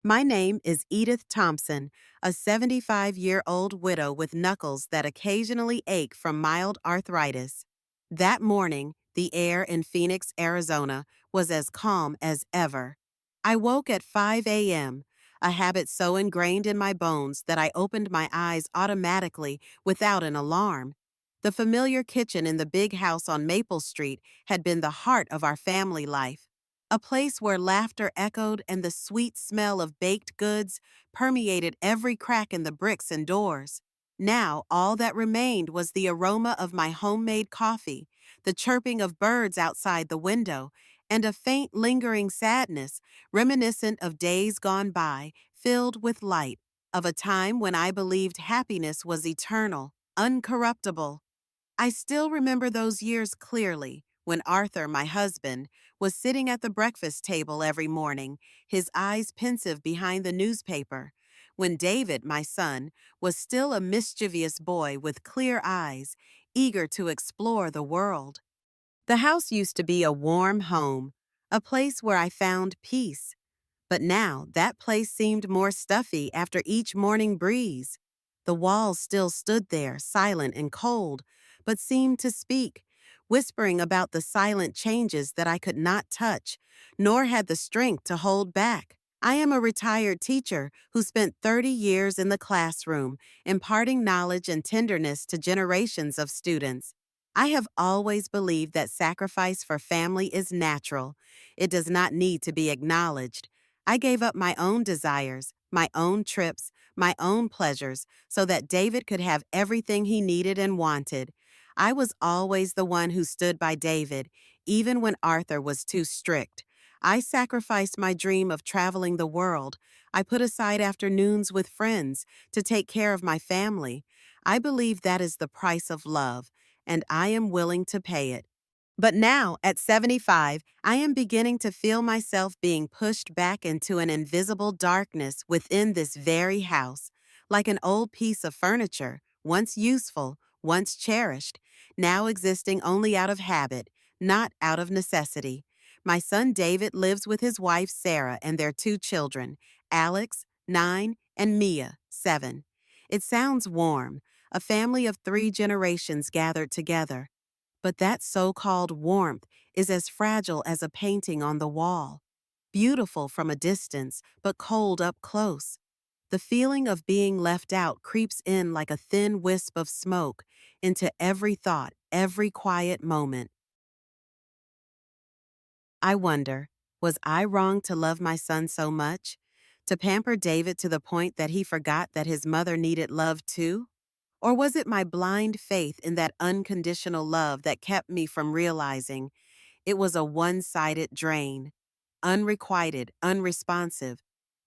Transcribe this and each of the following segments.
My name is Edith Thompson, a 75-year-old widow with knuckles that occasionally ache from mild arthritis. That morning, the air in Phoenix, Arizona, was as calm as ever. I woke at 5 a.m., a habit so ingrained in my bones that I opened my eyes automatically without an alarm. The familiar kitchen in the big house on Maple Street had been the heart of our family life. A place where laughter echoed and the sweet smell of baked goods permeated every crack in the bricks and doors. Now, all that remained was the aroma of my homemade coffee, the chirping of birds outside the window, and a faint lingering sadness, reminiscent of days gone by, filled with light, of a time when I believed happiness was eternal, uncorruptible. I still remember those years clearly, when Arthur, my husband, was sitting at the breakfast table every morning, his eyes pensive behind the newspaper, when David, my son, was still a mischievous boy with clear eyes, eager to explore the world. The house used to be a warm home, a place where I found peace. But now that place seemed more stuffy after each morning breeze. The walls still stood there, silent and cold, but seemed to speak, whispering about the silent changes that I could not touch, nor had the strength to hold back. I am a retired teacher who spent 30 years in the classroom, imparting knowledge and tenderness to generations of students. I have always believed that sacrifice for family is natural. It does not need to be acknowledged. I gave up my own desires, my own trips, my own pleasures, so that David could have everything he needed and wanted. I was always the one who stood by David, even when Arthur was too strict. I sacrificed my dream of traveling the world. I put aside afternoons with friends to take care of my family. I believe that is the price of love, and I am willing to pay it. But now, at 75, I am beginning to feel myself being pushed back into an invisible darkness within this very house, like an old piece of furniture, once useful, once cherished, now existing only out of habit, not out of necessity. My son David lives with his wife Sarah and their two children, Alex, 9, and Mia, 7. It sounds warm, a family of 3 generations gathered together. But that so-called warmth is as fragile as a painting on the wall, beautiful from a distance, but cold up close. The feeling of being left out creeps in like a thin wisp of smoke into every thought, every quiet moment. I wonder, was I wrong to love my son so much? To pamper David to the point that he forgot that his mother needed love too? Or was it my blind faith in that unconditional love that kept me from realizing it was a one-sided drain, unrequited, unresponsive,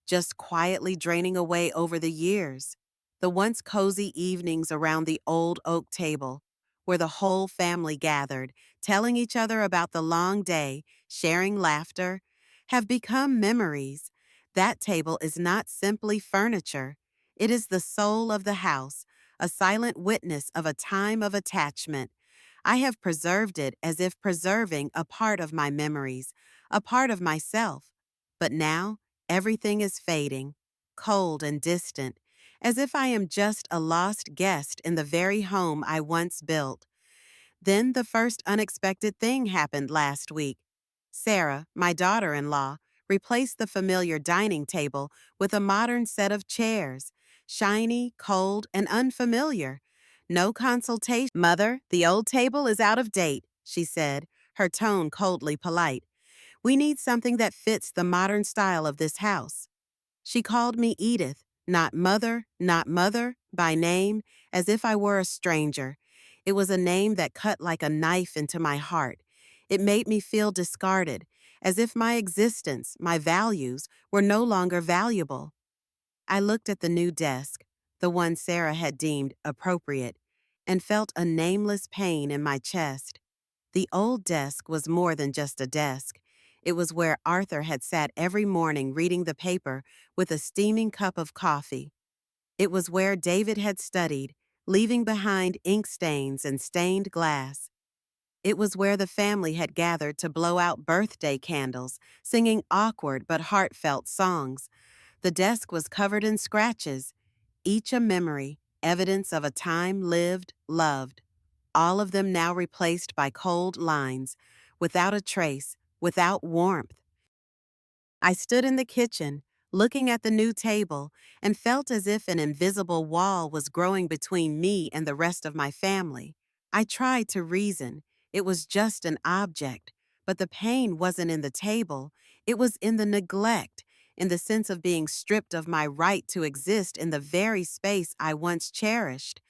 just quietly draining away over the years? The once cozy evenings around the old oak table, where the whole family gathered, telling each other about the long day, sharing laughter, have become memories. That table is not simply furniture. It is the soul of the house, a silent witness of a time of attachment. I have preserved it as if preserving a part of my memories, a part of myself. But now, everything is fading, cold and distant, as if I am just a lost guest in the very home I once built. Then the first unexpected thing happened last week. Sarah, my daughter-in-law, replaced the familiar dining table with a modern set of chairs, shiny, cold, and unfamiliar. No consultation. "Mother, the old table is out of date," she said, her tone coldly polite. "We need something that fits the modern style of this house." She called me Edith, not mother, by name, as if I were a stranger. It was a name that cut like a knife into my heart. It made me feel discarded, as if my existence, my values, were no longer valuable. I looked at the new desk, the one Sarah had deemed appropriate, and felt a nameless pain in my chest. The old desk was more than just a desk. It was where Arthur had sat every morning reading the paper with a steaming cup of coffee. It was where David had studied, leaving behind ink stains and stained glass. It was where the family had gathered to blow out birthday candles, singing awkward but heartfelt songs. The desk was covered in scratches, each a memory, evidence of a time lived, loved, all of them now replaced by cold lines, without a trace, without warmth. I stood in the kitchen, looking at the new table, and felt as if an invisible wall was growing between me and the rest of my family. I tried to reason. It was just an object, but the pain wasn't in the table. It was in the neglect, in the sense of being stripped of my right to exist in the very space I once cherished.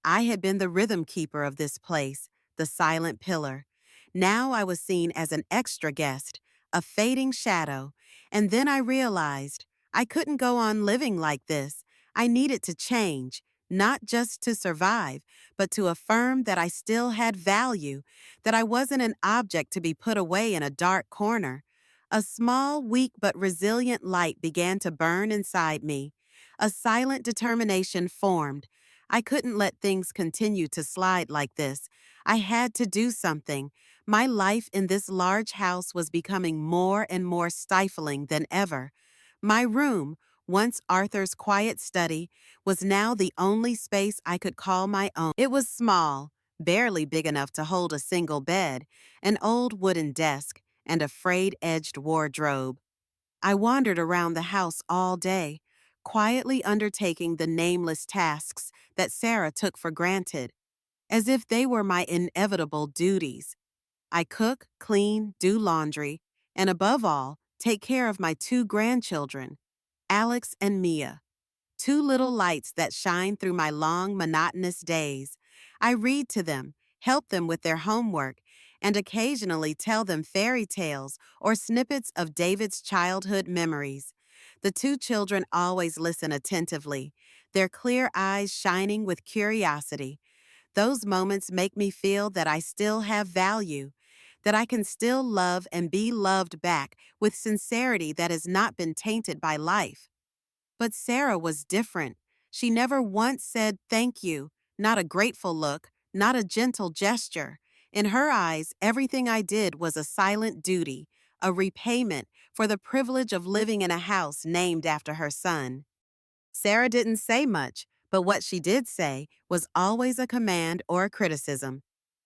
I had been the rhythm keeper of this place, the silent pillar. Now I was seen as an extra guest, a fading shadow, and then I realized I couldn't go on living like this. I needed to change, not just to survive, but to affirm that I still had value, that I wasn't an object to be put away in a dark corner. A small, weak but resilient light began to burn inside me. A silent determination formed. I couldn't let things continue to slide like this. I had to do something. My life in this large house was becoming more and more stifling than ever. My room, once Arthur's quiet study, was now the only space I could call my own. It was small, barely big enough to hold a single bed, an old wooden desk, and a frayed-edged wardrobe. I wandered around the house all day, quietly undertaking the nameless tasks that Sarah took for granted, as if they were my inevitable duties. I cook, clean, do laundry, and above all, take care of my two grandchildren, Alex and Mia. Two little lights that shine through my long, monotonous days. I read to them, help them with their homework, and occasionally tell them fairy tales or snippets of David's childhood memories. The two children always listen attentively, their clear eyes shining with curiosity. Those moments make me feel that I still have value, that I can still love and be loved back with sincerity that has not been tainted by life. But Sarah was different. She never once said thank you, not a grateful look, not a gentle gesture. In her eyes, everything I did was a silent duty, a repayment for the privilege of living in a house named after her son. Sarah didn't say much, but what she did say was always a command or a criticism.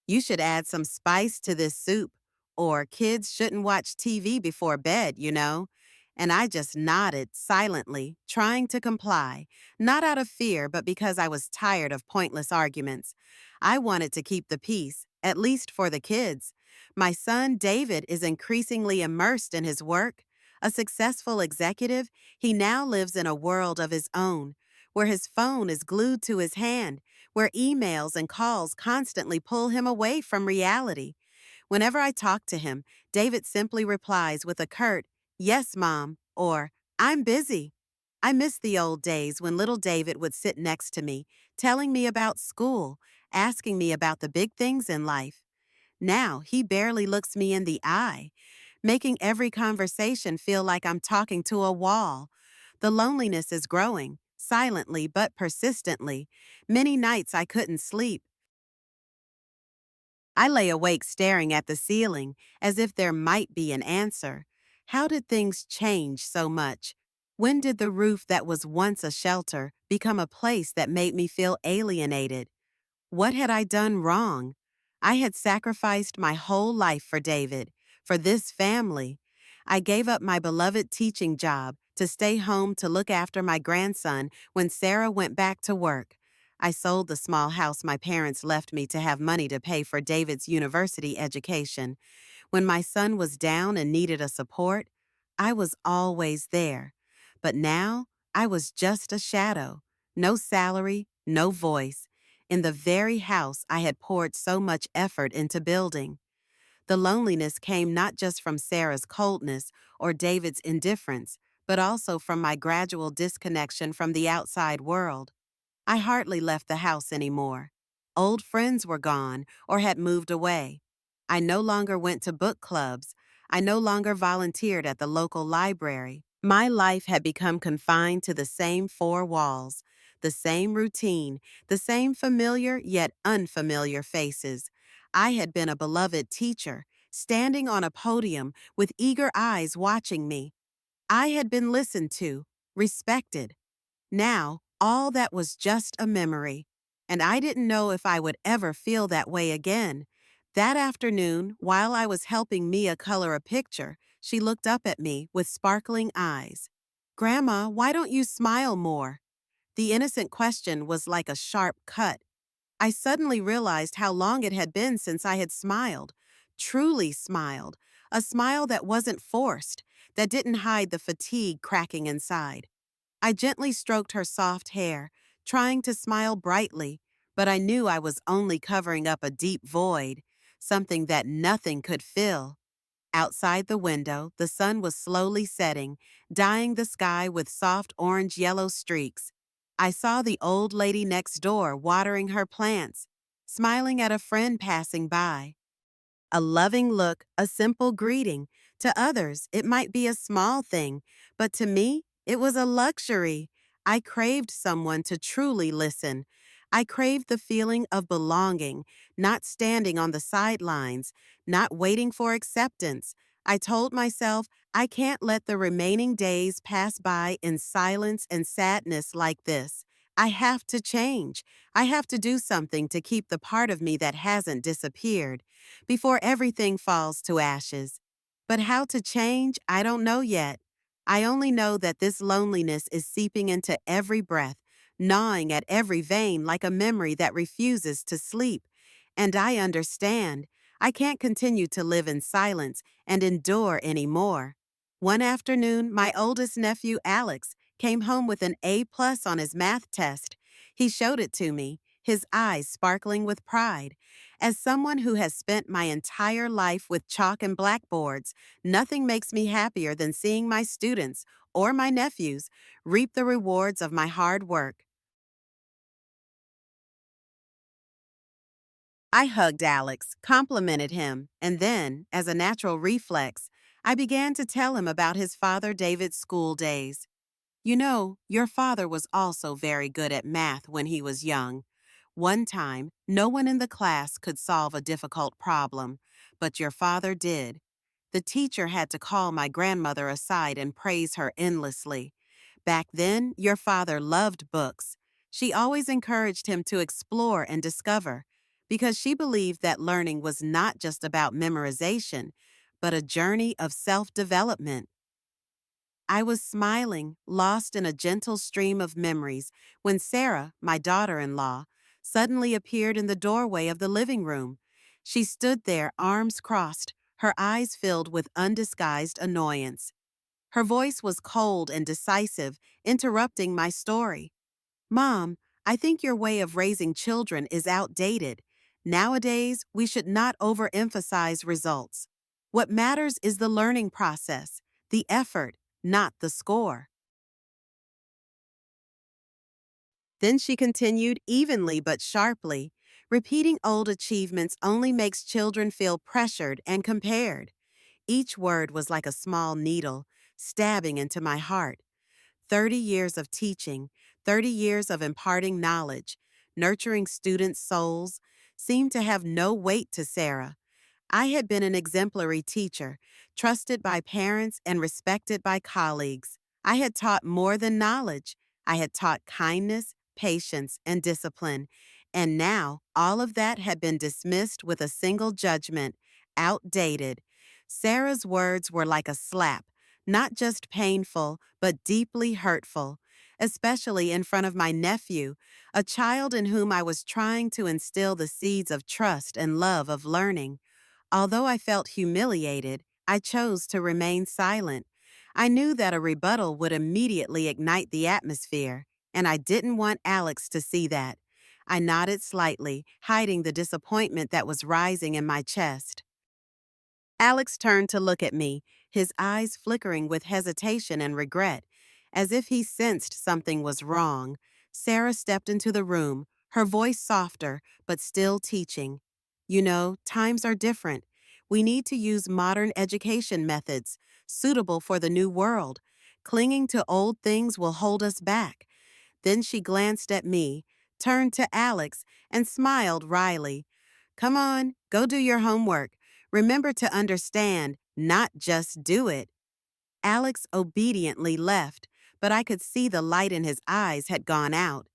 You should add some spice to this soup, or kids shouldn't watch TV before bed, you know. And I just nodded silently, trying to comply, not out of fear, but because I was tired of pointless arguments. I wanted to keep the peace, at least for the kids. My son David is increasingly immersed in his work. A successful executive, he now lives in a world of his own, where his phone is glued to his hand, where emails and calls constantly pull him away from reality. Whenever I talk to him, David simply replies with a curt, "Yes, Mom," or "I'm busy." I miss the old days when little David would sit next to me, telling me about school, asking me about the big things in life. Now he barely looks me in the eye, making every conversation feel like I'm talking to a wall. The loneliness is growing, silently but persistently. Many nights I couldn't sleep. I lay awake staring at the ceiling, as if there might be an answer. How did things change so much? When did the roof that was once a shelter become a place that made me feel alienated? What had I done wrong? I had sacrificed my whole life for David, for this family. I gave up my beloved teaching job to stay home to look after my grandson when Sarah went back to work. I sold the small house my parents left me to have money to pay for David's university education. When my son was down and needed a support, I was always there. But now, I was just a shadow. No salary, no voice, in the very house I had poured so much effort into building. The loneliness came not just from Sarah's coldness or David's indifference, but also from my gradual disconnection from the outside world. I hardly left the house anymore. Old friends were gone or had moved away. I no longer went to book clubs. I no longer volunteered at the local library. My life had become confined to the same four walls, the same routine, the same familiar yet unfamiliar faces. I had been a beloved teacher, standing on a podium with eager eyes watching me. I had been listened to, respected. Now, all that was just a memory, and I didn't know if I would ever feel that way again. That afternoon, while I was helping Mia color a picture, she looked up at me with sparkling eyes. "Grandma, why don't you smile more?" The innocent question was like a sharp cut. I suddenly realized how long it had been since I had smiled, truly smiled, a smile that wasn't forced, that didn't hide the fatigue cracking inside. I gently stroked her soft hair, trying to smile brightly, but I knew I was only covering up a deep void, something that nothing could fill. Outside the window, the sun was slowly setting, dyeing the sky with soft orange-yellow streaks. I saw the old lady next door watering her plants, smiling at a friend passing by. A loving look, a simple greeting. To others, it might be a small thing, but to me, it was a luxury. I craved someone to truly listen. I craved the feeling of belonging, not standing on the sidelines, not waiting for acceptance. I told myself I can't let the remaining days pass by in silence and sadness like this. I have to change. I have to do something to keep the part of me that hasn't disappeared before everything falls to ashes. But how to change, I don't know yet. I only know that this loneliness is seeping into every breath, gnawing at every vein like a memory that refuses to sleep. And I understand. I can't continue to live in silence and endure anymore. One afternoon, my oldest nephew, Alex, came home with an A+ on his math test. He showed it to me, his eyes sparkling with pride. As someone who has spent my entire life with chalk and blackboards, nothing makes me happier than seeing my students, or my nephews, reap the rewards of my hard work. I hugged Alex, complimented him, and then, as a natural reflex, I began to tell him about his father David's school days. "You know, your father was also very good at math when he was young. One time, no one in the class could solve a difficult problem, but your father did. The teacher had to call my grandmother aside and praise her endlessly. Back then, your father loved books. She always encouraged him to explore and discover, because she believed that learning was not just about memorization, but a journey of self-development." I was smiling, lost in a gentle stream of memories, when Sarah, my daughter-in-law, suddenly appeared in the doorway of the living room. She stood there, arms crossed, her eyes filled with undisguised annoyance. Her voice was cold and decisive, interrupting my story. "Mom, I think your way of raising children is outdated. Nowadays, we should not overemphasize results. What matters is the learning process, the effort, not the score." Then she continued evenly but sharply, "Repeating old achievements only makes children feel pressured and compared." Each word was like a small needle, stabbing into my heart. 30 years of teaching, 30 years of imparting knowledge, nurturing students' souls, seemed to have no weight to Sarah. I had been an exemplary teacher, trusted by parents and respected by colleagues. I had taught more than knowledge. I had taught kindness, patience, and discipline. And now, all of that had been dismissed with a single judgment: outdated. Sarah's words were like a slap, not just painful, but deeply hurtful, especially in front of my nephew, a child in whom I was trying to instill the seeds of trust and love of learning. Although I felt humiliated, I chose to remain silent. I knew that a rebuttal would immediately ignite the atmosphere, and I didn't want Alex to see that. I nodded slightly, hiding the disappointment that was rising in my chest. Alex turned to look at me, his eyes flickering with hesitation and regret, as if he sensed something was wrong. Sarah stepped into the room, her voice softer, but still teaching. "You know, times are different. We need to use modern education methods, suitable for the new world. Clinging to old things will hold us back." Then she glanced at me, turned to Alex, and smiled wryly. "Come on, go do your homework. Remember to understand, not just do it." Alex obediently left, but I could see the light in his eyes had gone out.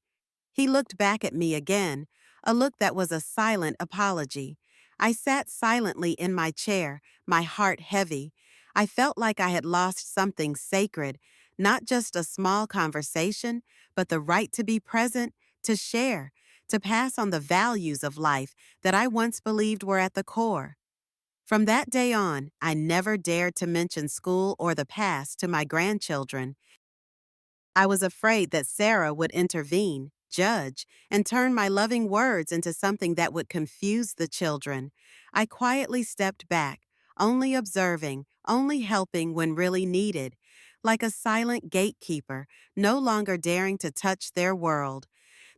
He looked back at me again, a look that was a silent apology. I sat silently in my chair, my heart heavy. I felt like I had lost something sacred, not just a small conversation, but the right to be present, to share, to pass on the values of life that I once believed were at the core. From that day on, I never dared to mention school or the past to my grandchildren. I was afraid that Sarah would intervene, judge, and turn my loving words into something that would confuse the children. I quietly stepped back, only observing, only helping when really needed, like a silent gatekeeper, no longer daring to touch their world.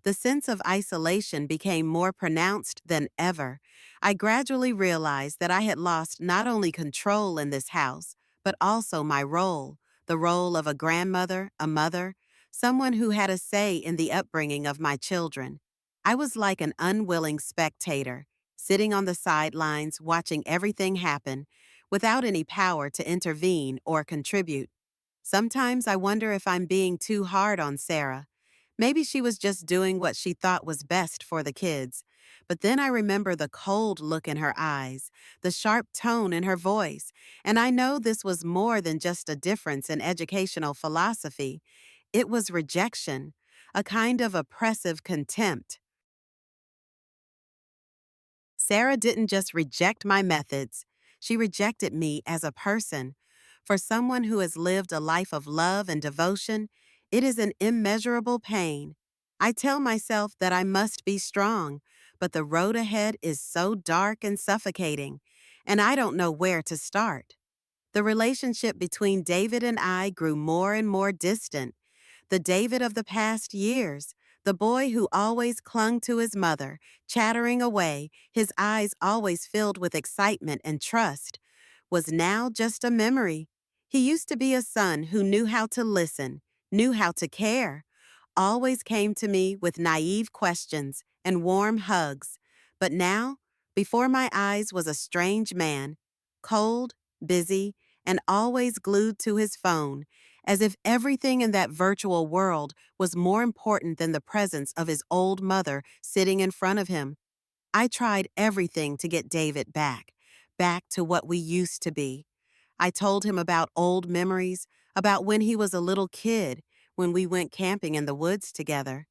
The sense of isolation became more pronounced than ever. I gradually realized that I had lost not only control in this house, but also my role, the role of a grandmother, a mother, someone who had a say in the upbringing of my children. I was like an unwilling spectator, sitting on the sidelines watching everything happen, without any power to intervene or contribute. Sometimes I wonder if I'm being too hard on Sarah. Maybe she was just doing what she thought was best for the kids. But then I remember the cold look in her eyes, the sharp tone in her voice, and I know this was more than just a difference in educational philosophy. It was rejection, a kind of oppressive contempt. Sarah didn't just reject my methods, she rejected me as a person. For someone who has lived a life of love and devotion, it is an immeasurable pain. I tell myself that I must be strong, but the road ahead is so dark and suffocating, and I don't know where to start. The relationship between David and I grew more and more distant. The David of the past years, the boy who always clung to his mother, chattering away, his eyes always filled with excitement and trust, was now just a memory. He used to be a son who knew how to listen, knew how to care, always came to me with naive questions and warm hugs. But now, before my eyes was a strange man, cold, busy, and always glued to his phone, as if everything in that virtual world was more important than the presence of his old mother sitting in front of him. I tried everything to get David back, back to what we used to be. I told him about old memories, about when he was a little kid, when we went camping in the woods together.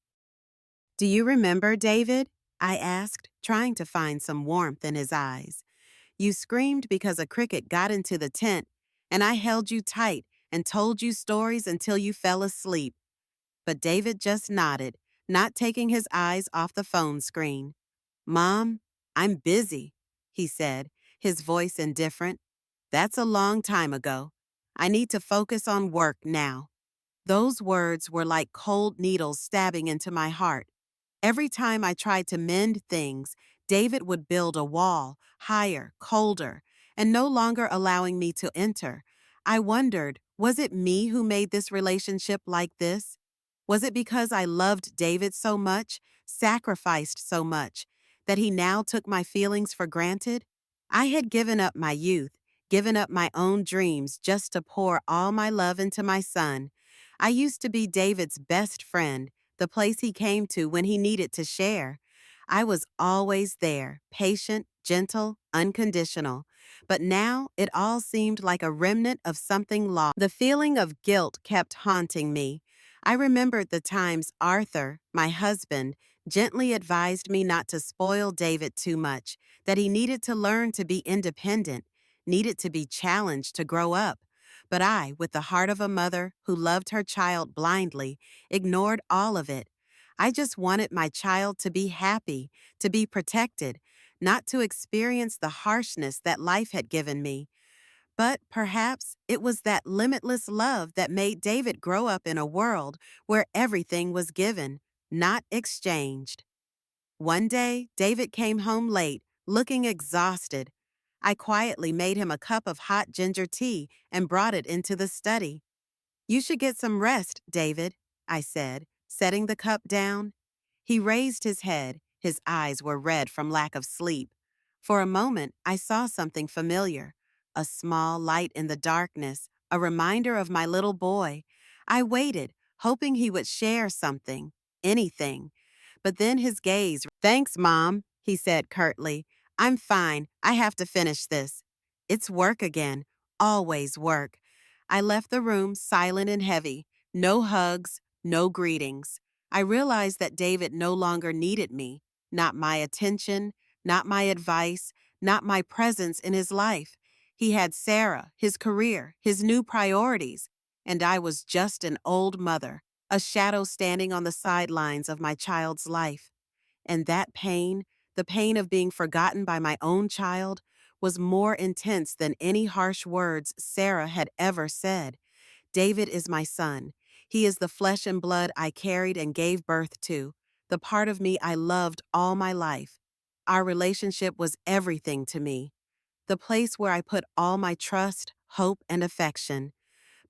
Do you remember, David? I asked, trying to find some warmth in his eyes. You screamed because a cricket got into the tent, and I held you tight and told you stories until you fell asleep. But David just nodded, not taking his eyes off the phone screen. Mom, I'm busy, he said, his voice indifferent. That's a long time ago. I need to focus on work now. Those words were like cold needles stabbing into my heart. Every time I tried to mend things, David would build a wall, higher, colder, and no longer allowing me to enter. I wondered, was it me who made this relationship like this? Was it because I loved David so much, sacrificed so much, that he now took my feelings for granted? I had given up my youth, given up my own dreams just to pour all my love into my son. I used to be David's best friend, the place he came to when he needed to share. I was always there, patient, gentle, unconditional. But now it all seemed like a remnant of something lost. The feeling of guilt kept haunting me. I remembered the times Arthur, my husband, gently advised me not to spoil David too much, that he needed to learn to be independent, needed to be challenged to grow up. But I, with the heart of a mother who loved her child blindly, ignored all of it. I just wanted my child to be happy, to be protected, not to experience the harshness that life had given me. But perhaps it was that limitless love that made David grow up in a world where everything was given, not exchanged. One day, David came home late, looking exhausted. I quietly made him a cup of hot ginger tea and brought it into the study. You should get some rest, David, I said, setting the cup down. He raised his head. His eyes were red from lack of sleep. For a moment, I saw something familiar, a small light in the darkness, a reminder of my little boy. I waited, hoping he would share something, anything. But then his gaze, "Thanks, Mom," he said curtly. "I'm fine. I have to finish this." It's work again. Always work. I left the room silent and heavy. No hugs, no greetings. I realized that David no longer needed me. Not my attention, not my advice, not my presence in his life. He had Sarah, his career, his new priorities, and I was just an old mother, a shadow standing on the sidelines of my child's life. And that pain, the pain of being forgotten by my own child, was more intense than any harsh words Sarah had ever said. David is my son. He is the flesh and blood I carried and gave birth to, the part of me I loved all my life. Our relationship was everything to me, the place where I put all my trust, hope, and affection.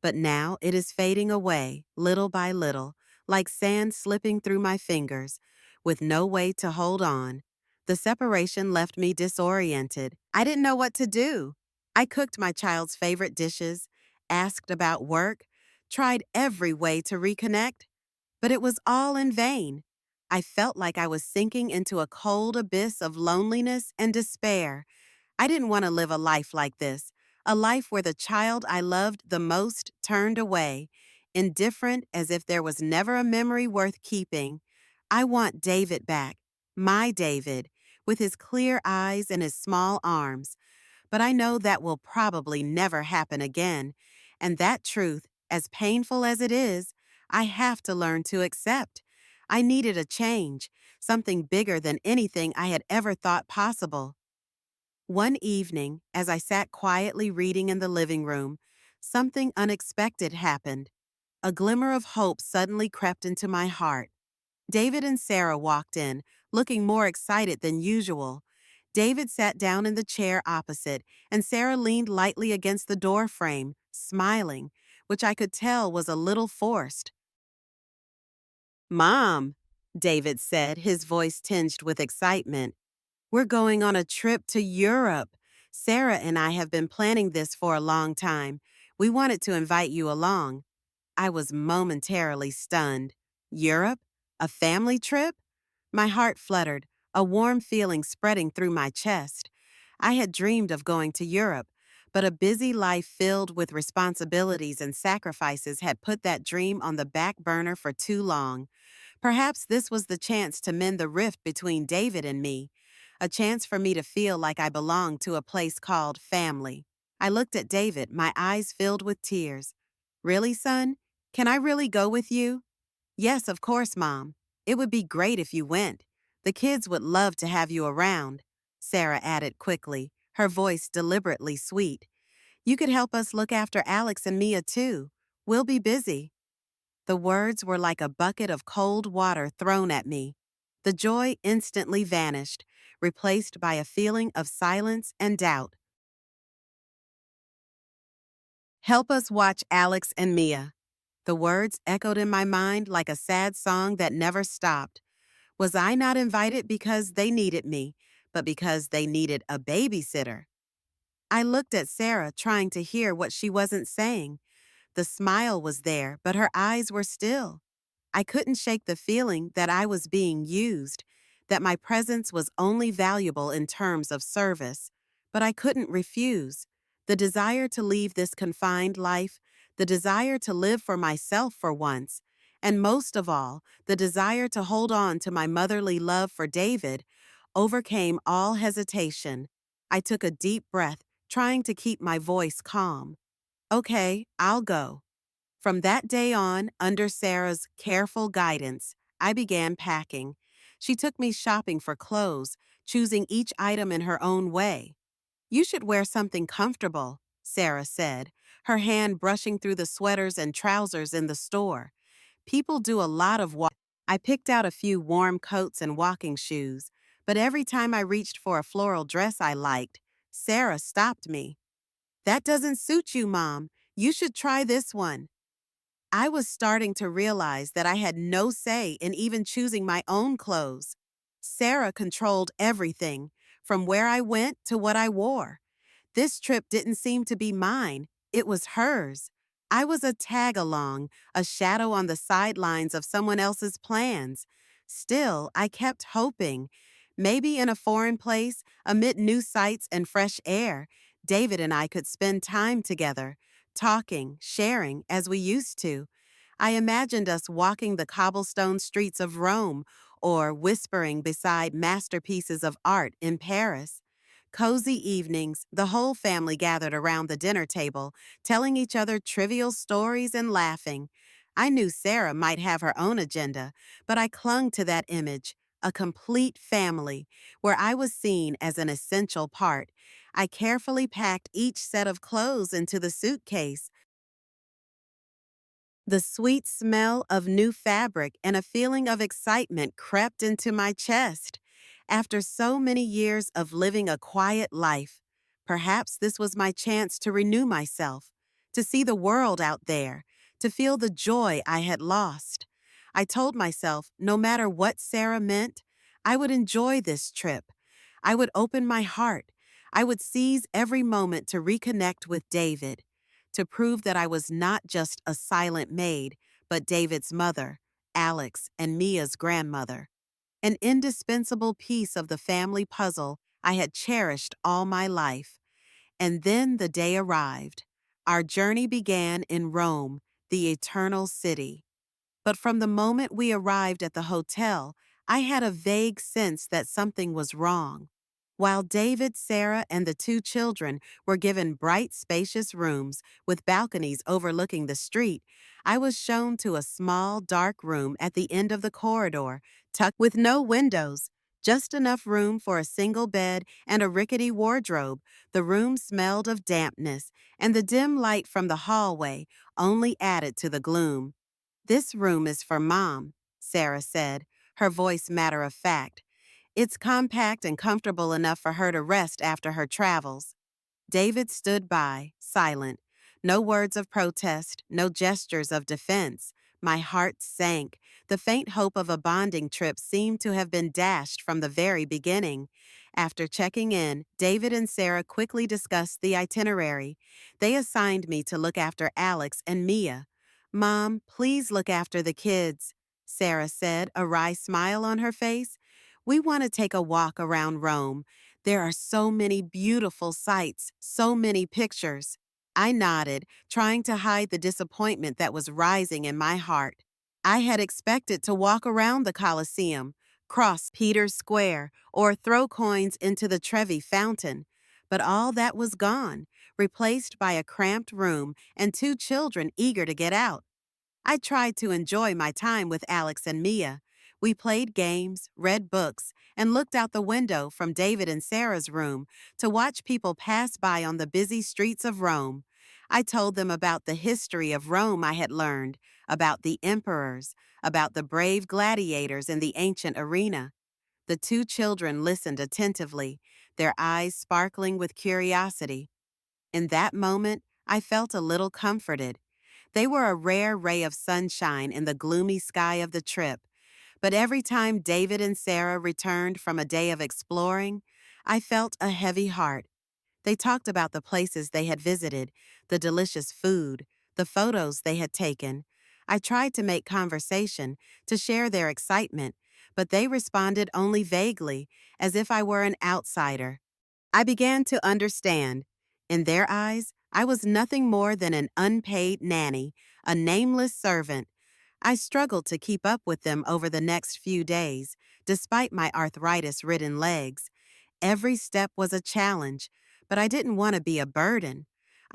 But now it is fading away, little by little, like sand slipping through my fingers, with no way to hold on. The separation left me disoriented. I didn't know what to do. I cooked my child's favorite dishes, asked about work, tried every way to reconnect, but it was all in vain. I felt like I was sinking into a cold abyss of loneliness and despair. I didn't want to live a life like this, a life where the child I loved the most turned away, indifferent as if there was never a memory worth keeping. I want David back, my David, with his clear eyes and his small arms. But I know that will probably never happen again. And that truth, as painful as it is, I have to learn to accept. I needed a change, something bigger than anything I had ever thought possible. One evening, as I sat quietly reading in the living room, something unexpected happened. A glimmer of hope suddenly crept into my heart. David and Sarah walked in, looking more excited than usual. David sat down in the chair opposite, and Sarah leaned lightly against the door frame, smiling, which I could tell was a little forced. "Mom," David said, his voice tinged with excitement. "We're going on a trip to Europe. Sarah and I have been planning this for a long time. We wanted to invite you along." I was momentarily stunned. Europe? A family trip? My heart fluttered, a warm feeling spreading through my chest. I had dreamed of going to Europe, but a busy life filled with responsibilities and sacrifices had put that dream on the back burner for too long. Perhaps this was the chance to mend the rift between David and me, a chance for me to feel like I belonged to a place called family. I looked at David, my eyes filled with tears. "Really, son? Can I really go with you?" "Yes, of course, Mom. It would be great if you went. The kids would love to have you around," Sarah added quickly, her voice deliberately sweet. "You could help us look after Alex and Mia, too. We'll be busy." The words were like a bucket of cold water thrown at me. The joy instantly vanished, replaced by a feeling of silence and doubt. "Help us watch Alex and Mia." The words echoed in my mind like a sad song that never stopped. Was I not invited because they needed me, but because they needed a babysitter? I looked at Sarah, trying to hear what she wasn't saying. The smile was there, but her eyes were still. I couldn't shake the feeling that I was being used, that my presence was only valuable in terms of service. But I couldn't refuse. The desire to leave this confined life, the desire to live for myself for once, and most of all, the desire to hold on to my motherly love for David, overcame all hesitation. I took a deep breath, trying to keep my voice calm. "Okay, I'll go." From that day on, under Sarah's careful guidance, I began packing. She took me shopping for clothes, choosing each item in her own way. "You should wear something comfortable," Sarah said, her hand brushing through the sweaters and trousers in the store. "People do a lot of walking." I picked out a few warm coats and walking shoes, but every time I reached for a floral dress I liked, Sarah stopped me. "That doesn't suit you, Mom. You should try this one." I was starting to realize that I had no say in even choosing my own clothes. Sarah controlled everything, from where I went to what I wore. This trip didn't seem to be mine, it was hers. I was a tag along, a shadow on the sidelines of someone else's plans. Still, I kept hoping. Maybe in a foreign place, amid new sights and fresh air, David and I could spend time together, talking, sharing as we used to. I imagined us walking the cobblestone streets of Rome or whispering beside masterpieces of art in Paris. Cozy evenings, the whole family gathered around the dinner table, telling each other trivial stories and laughing. I knew Sarah might have her own agenda, but I clung to that image, a complete family, where I was seen as an essential part. I carefully packed each set of clothes into the suitcase. The sweet smell of new fabric and a feeling of excitement crept into my chest. After so many years of living a quiet life, perhaps this was my chance to renew myself, to see the world out there, to feel the joy I had lost. I told myself no matter what Sarah meant, I would enjoy this trip. I would open my heart. I would seize every moment to reconnect with David, to prove that I was not just a silent maid, but David's mother, Alex, and Mia's grandmother. An indispensable piece of the family puzzle I had cherished all my life. And then the day arrived. Our journey began in Rome, the eternal city. But from the moment we arrived at the hotel, I had a vague sense that something was wrong. While David, Sarah, and the two children were given bright, spacious rooms with balconies overlooking the street, I was shown to a small, dark room at the end of the corridor, tucked with no windows, just enough room for a single bed and a rickety wardrobe. The room smelled of dampness, and the dim light from the hallway only added to the gloom. "This room is for Mom," Sarah said, her voice matter of fact. "It's compact and comfortable enough for her to rest after her travels." David stood by, silent. No words of protest, no gestures of defense. My heart sank. The faint hope of a bonding trip seemed to have been dashed from the very beginning. After checking in, David and Sarah quickly discussed the itinerary. They assigned me to look after Alex and Mia. "Mom, please look after the kids," Sarah said, a wry smile on her face. "We want to take a walk around Rome. There are so many beautiful sights, so many pictures." I nodded, trying to hide the disappointment that was rising in my heart. I had expected to walk around the Colosseum, cross Peter's Square, or throw coins into the Trevi Fountain. But all that was gone, replaced by a cramped room and two children eager to get out. I tried to enjoy my time with Alex and Mia. We played games, read books, and looked out the window from David and Sarah's room to watch people pass by on the busy streets of Rome. I told them about the history of Rome I had learned, about the emperors, about the brave gladiators in the ancient arena. The two children listened attentively, their eyes sparkling with curiosity. In that moment, I felt a little comforted. They were a rare ray of sunshine in the gloomy sky of the trip, but every time David and Sarah returned from a day of exploring, I felt a heavy heart. They talked about the places they had visited, the delicious food, the photos they had taken. I tried to make conversation, to share their excitement, but they responded only vaguely, as if I were an outsider. I began to understand. In their eyes, I was nothing more than an unpaid nanny, a nameless servant. I struggled to keep up with them over the next few days, despite my arthritis-ridden legs. Every step was a challenge, but I didn't want to be a burden.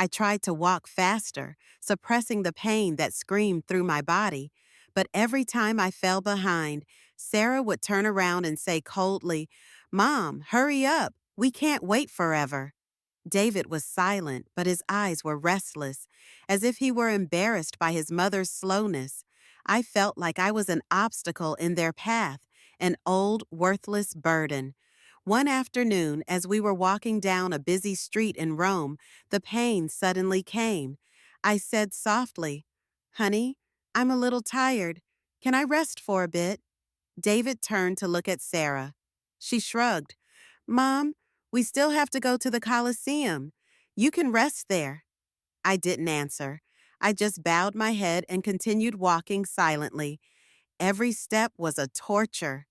I tried to walk faster, suppressing the pain that screamed through my body. But every time I fell behind, Sarah would turn around and say coldly, "Mom, hurry up. We can't wait forever." David was silent, but his eyes were restless, as if he were embarrassed by his mother's slowness. I felt like I was an obstacle in their path, an old, worthless burden. One afternoon, as we were walking down a busy street in Rome, the pain suddenly came. I said softly, "Honey, I'm a little tired. Can I rest for a bit?" David turned to look at Sarah. She shrugged. "Mom, we still have to go to the Colosseum. You can rest there." I didn't answer. I just bowed my head and continued walking silently. Every step was a torture.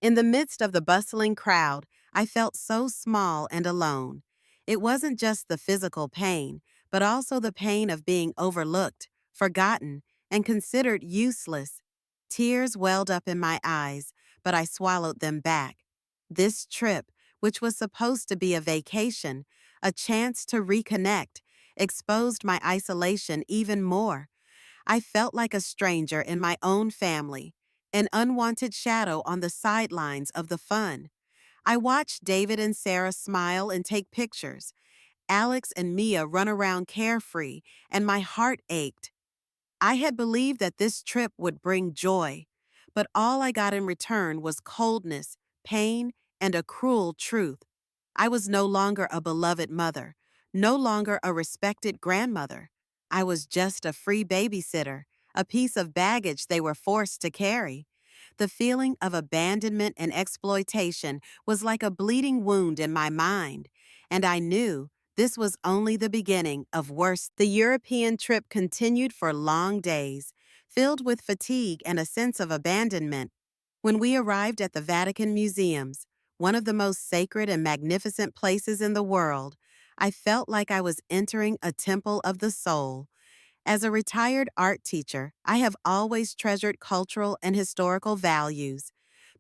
In the midst of the bustling crowd, I felt so small and alone. It wasn't just the physical pain, but also the pain of being overlooked, forgotten, and considered useless. Tears welled up in my eyes, but I swallowed them back. This trip, which was supposed to be a vacation, a chance to reconnect, exposed my isolation even more. I felt like a stranger in my own family, an unwanted shadow on the sidelines of the fun. I watched David and Sarah smile and take pictures, Alex and Mia run around carefree, and my heart ached. I had believed that this trip would bring joy, but all I got in return was coldness, pain, and a cruel truth. I was no longer a beloved mother, no longer a respected grandmother. I was just a free babysitter, a piece of baggage they were forced to carry. The feeling of abandonment and exploitation was like a bleeding wound in my mind, and I knew this was only the beginning of worse. The European trip continued for long days, filled with fatigue and a sense of abandonment. When we arrived at the Vatican Museums, one of the most sacred and magnificent places in the world, I felt like I was entering a temple of the soul. As a retired art teacher, I have always treasured cultural and historical values.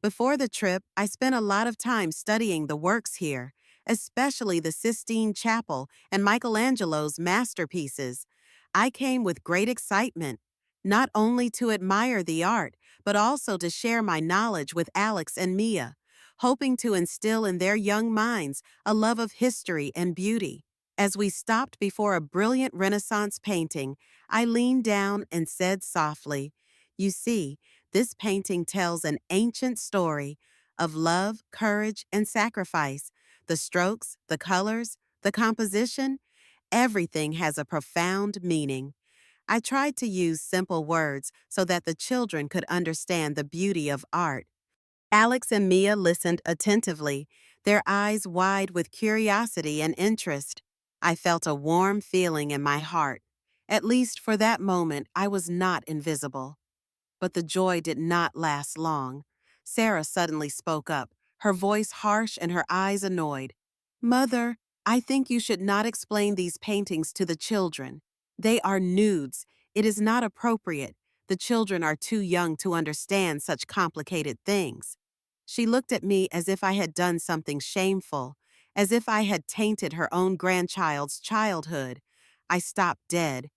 Before the trip, I spent a lot of time studying the works here, especially the Sistine Chapel and Michelangelo's masterpieces. I came with great excitement, not only to admire the art, but also to share my knowledge with Alex and Mia, hoping to instill in their young minds a love of history and beauty. As we stopped before a brilliant Renaissance painting, I leaned down and said softly, "You see, this painting tells an ancient story of love, courage, and sacrifice. The strokes, the colors, the composition, everything has a profound meaning." I tried to use simple words so that the children could understand the beauty of art. Alex and Mia listened attentively, their eyes wide with curiosity and interest. I felt a warm feeling in my heart. At least for that moment, I was not invisible. But the joy did not last long. Sarah suddenly spoke up, her voice harsh and her eyes annoyed. "Mother, I think you should not explain these paintings to the children. They are nudes. It is not appropriate. The children are too young to understand such complicated things." She looked at me as if I had done something shameful, as if I had tainted her own grandchild's childhood. I stopped dead.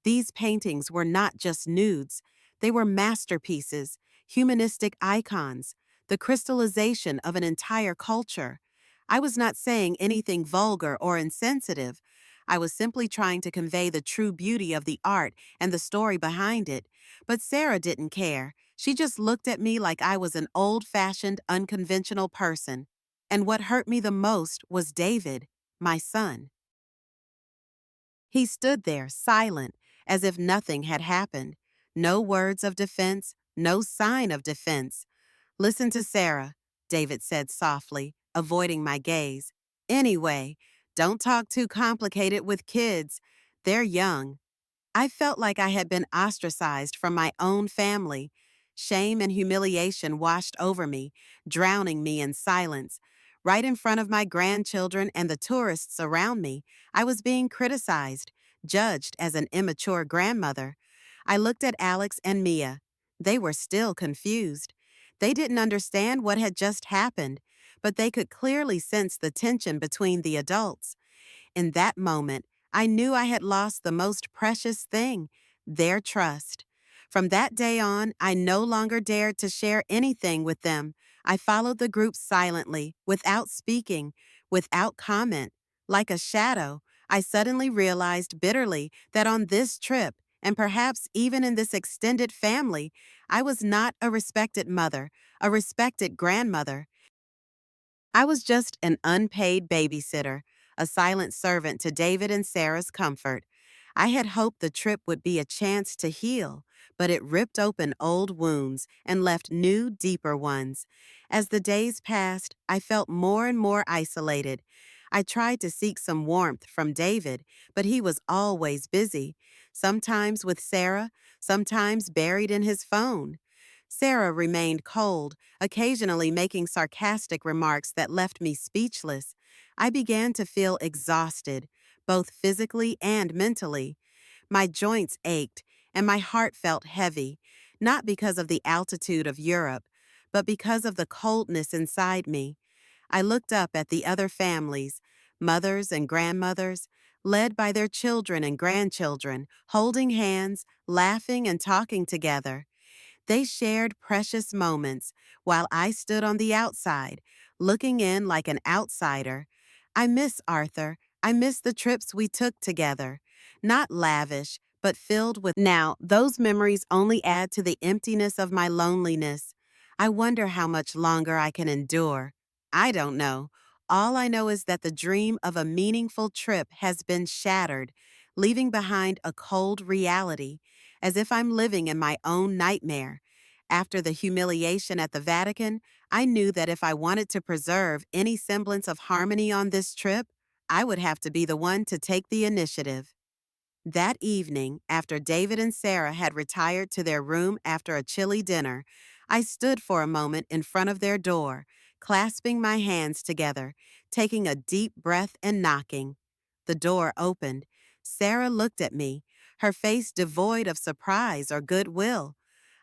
These paintings were not just nudes. They were masterpieces, humanistic icons, the crystallization of an entire culture. I was not saying anything vulgar or insensitive. I was simply trying to convey the true beauty of the art and the story behind it. But Sarah didn't care. She just looked at me like I was an old-fashioned, unconventional person. And what hurt me the most was David, my son. He stood there, silent, as if nothing had happened. No words of defense, no sign of defense. "Listen to Sarah," David said softly, avoiding my gaze. "Anyway, don't talk too complicated with kids. They're young." I felt like I had been ostracized from my own family. Shame and humiliation washed over me, drowning me in silence. Right in front of my grandchildren and the tourists around me, I was being criticized, judged as an immature grandmother. I looked at Alex and Mia. They were still confused. They didn't understand what had just happened, but they could clearly sense the tension between the adults. In that moment, I knew I had lost the most precious thing, their trust. From that day on, I no longer dared to share anything with them. I followed the group silently, without speaking, without comment. Like a shadow, I suddenly realized bitterly that on this trip, and perhaps even in this extended family, I was not a respected mother, a respected grandmother. I was just an unpaid babysitter, a silent servant to David and Sarah's comfort. I had hoped the trip would be a chance to heal, but it ripped open old wounds and left new, deeper ones. As the days passed, I felt more and more isolated. I tried to seek some warmth from David, but he was always busy. sometimes with Sarah, sometimes buried in his phone. Sarah remained cold, occasionally making sarcastic remarks that left me speechless. I began to feel exhausted, both physically and mentally. My joints ached, and my heart felt heavy, not because of the altitude of Europe, but because of the coldness inside me. I looked up at the other families, mothers and grandmothers, led by their children and grandchildren, holding hands, laughing and talking together. They shared precious moments while I stood on the outside, looking in like an outsider. I miss Arthur. I miss the trips we took together. Not lavish, but filled with. Now, those memories only add to the emptiness of my loneliness. I wonder how much longer I can endure. I don't know. All I know is that the dream of a meaningful trip has been shattered, leaving behind a cold reality, as if I'm living in my own nightmare. After the humiliation at the Vatican, I knew that if I wanted to preserve any semblance of harmony on this trip, I would have to be the one to take the initiative. That evening, after David and Sarah had retired to their room after a chilly dinner, I stood for a moment in front of their door, clasping my hands together, taking a deep breath and knocking. The door opened. Sarah looked at me, her face devoid of surprise or goodwill.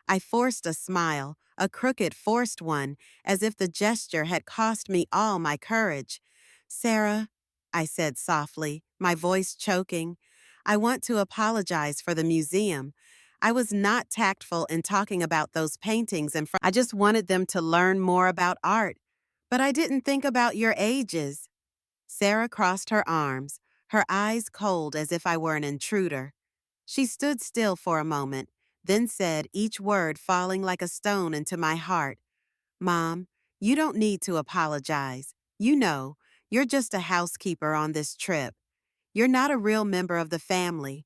I forced a smile, a crooked, forced one, as if the gesture had cost me all my courage. "Sarah," I said softly, my voice choking, "I want to apologize for the museum. I was not tactful in talking about those paintings in front. I just wanted them to learn more about art. But I didn't think about your ages." Sarah crossed her arms, her eyes cold as if I were an intruder. She stood still for a moment, then said, each word falling like a stone into my heart, "Mom, you don't need to apologize. You know, you're just a housekeeper on this trip. You're not a real member of the family.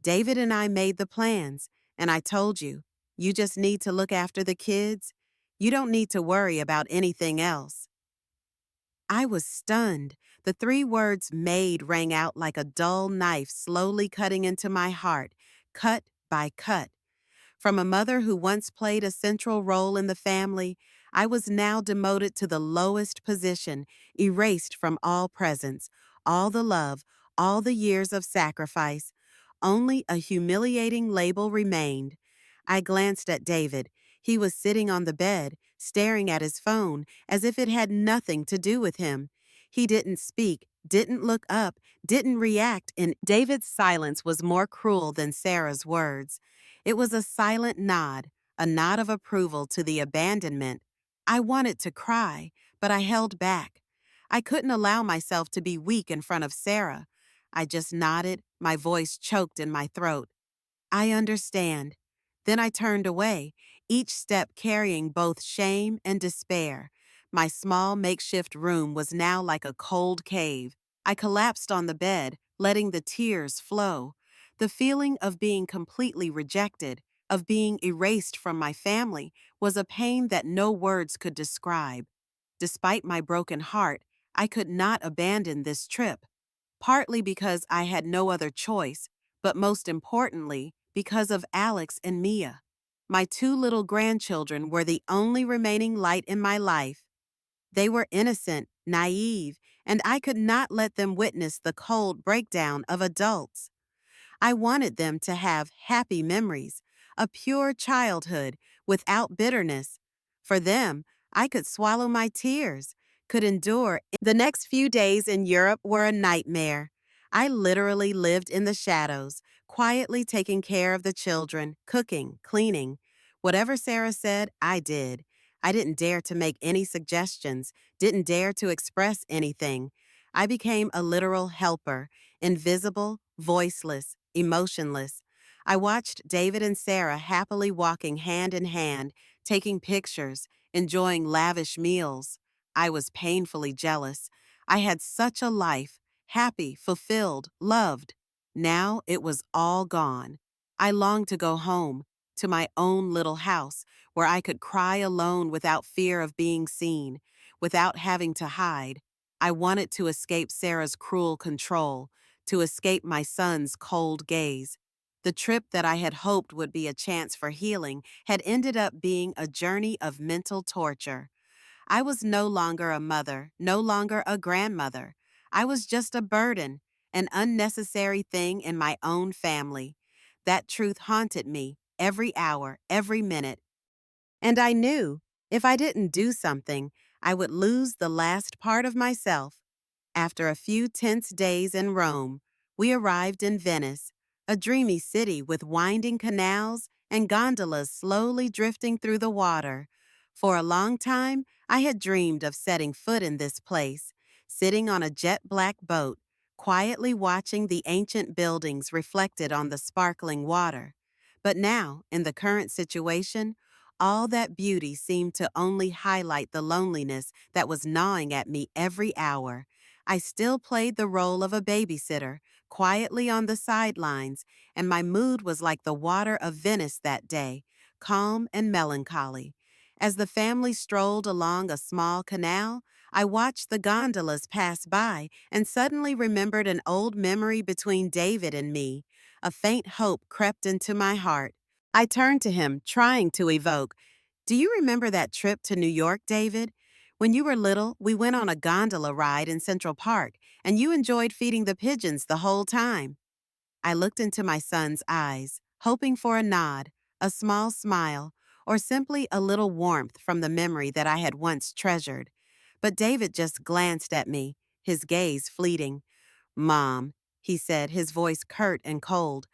David and I made the plans, and I told you, you just need to look after the kids. You don't need to worry about anything else." I was stunned. The three words made rang out like a dull knife slowly cutting into my heart, cut by cut. From a mother who once played a central role in the family, I was now demoted to the lowest position, erased from all presence, all the love, all the years of sacrifice. Only a humiliating label remained. I glanced at David. He was sitting on the bed, staring at his phone, as if it had nothing to do with him. He didn't speak, didn't look up, didn't react, and David's silence was more cruel than Sarah's words. It was a silent nod, a nod of approval to the abandonment. I wanted to cry, but I held back. I couldn't allow myself to be weak in front of Sarah. I just nodded, my voice choked in my throat. "I understand." Then I turned away, each step carrying both shame and despair. My small makeshift room was now like a cold cave. I collapsed on the bed, letting the tears flow. The feeling of being completely rejected, of being erased from my family, was a pain that no words could describe. Despite my broken heart, I could not abandon this trip, partly because I had no other choice, but most importantly, because of Alex and Mia. My two little grandchildren were the only remaining light in my life. They were innocent, naive, and I could not let them witness the cold breakdown of adults. I wanted them to have happy memories, a pure childhood without bitterness. For them, I could swallow my tears, could endure. The next few days in Europe were a nightmare. I literally lived in the shadows, quietly taking care of the children, cooking, cleaning. Whatever Sarah said, I did. I didn't dare to make any suggestions, didn't dare to express anything. I became a literal helper, invisible, voiceless, emotionless. I watched David and Sarah happily walking hand in hand, taking pictures, enjoying lavish meals. I was painfully jealous. I had such a life, happy, fulfilled, loved. Now it was all gone. I longed to go home, to my own little house, where I could cry alone without fear of being seen, without having to hide. I wanted to escape Sarah's cruel control, to escape my son's cold gaze. The trip that I had hoped would be a chance for healing had ended up being a journey of mental torture. I was no longer a mother, no longer a grandmother. I was just a burden, an unnecessary thing in my own family. That truth haunted me every hour, every minute. And I knew if I didn't do something, I would lose the last part of myself. After a few tense days in Rome, we arrived in Venice, a dreamy city with winding canals and gondolas slowly drifting through the water. For a long time, I had dreamed of setting foot in this place, sitting on a jet-black boat, quietly watching the ancient buildings reflected on the sparkling water. But now, in the current situation, all that beauty seemed to only highlight the loneliness that was gnawing at me every hour. I still played the role of a babysitter, quietly on the sidelines, and my mood was like the water of Venice that day, calm and melancholy. As the family strolled along a small canal, I watched the gondolas pass by and suddenly remembered an old memory between David and me. A faint hope crept into my heart. I turned to him, trying to evoke, "Do you remember that trip to New York, David? When you were little, we went on a gondola ride in Central Park, and you enjoyed feeding the pigeons the whole time." I looked into my son's eyes, hoping for a nod, a small smile, or simply a little warmth from the memory that I had once treasured. But David just glanced at me, his gaze fleeting. "Mom," he said, his voice curt and cold,